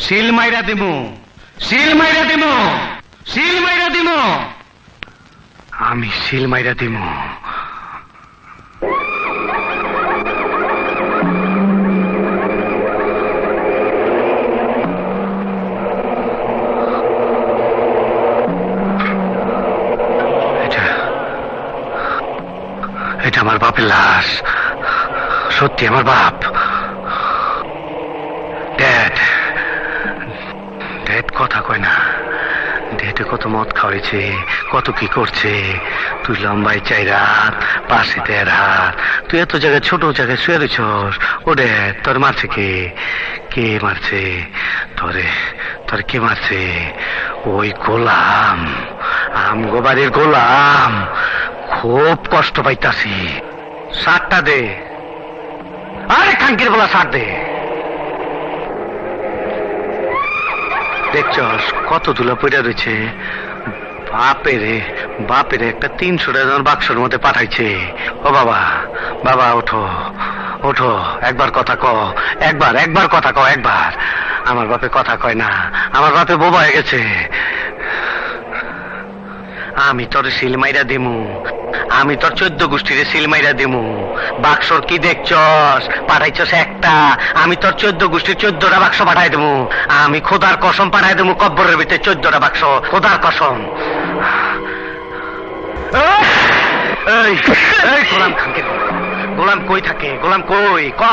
Seal মাইরা দিমু, seal মাইরা দিমু, সিল মাইরা দিমু, আমি সিল মাইরা দিমু। এটা আমার বাপের লাশ, সত্যি আমার বাপ। ড্যাড, ড্যাড কথা কয় না। ড্যাডে কত মদ খাওয়াইছে, কত কি করছে। তুই লম্বাই 4 হাত, পাশে 1.5 হাত, তুই এত জায়গায় ছোট জায়গায় শুয়ে রয়েছস। ও ড্যাড, তোর মারছে কে? কে মারছে তোরে? তোর কে মারছে? ওই গোলাম, আমগো বাড়ির গোলাম। খুব কষ্ট পাইতাছি। 7টা দে, আরে খাঙ্কির বলা 7 দে। দেখছস কত ধুলা পড়ে রয়েছে। বাপেরে, বাপেরে একটা 300 টাকার বাক্সের মধ্যে পাঠাইছে। ও বাবা, বাবা ওঠো, ওঠো, একবার কথা ক, একবার কথা ক, একবার। আমার বাপে কথা কয় না, আমার বাপে বোবা হয়ে গেছে। আমি তোর সিল মাইরা দিমু, আমি তোর 14 গোষ্ঠীরে সিল মাইরা দিমু। বাক্সর কি দেখছস? পাঠাইছস একটা, আমি তোর 14 গোষ্ঠীর 14টা বাক্স পাঠাই দেবো। আমি খোদার কসম পাঠাই দেবো, কব্বরের ভিতরে 14টা বাক্স, খোদার কসম। এই, এই গোলাম খানকে, গোলাম কই থাকে? গোলাম কই ক?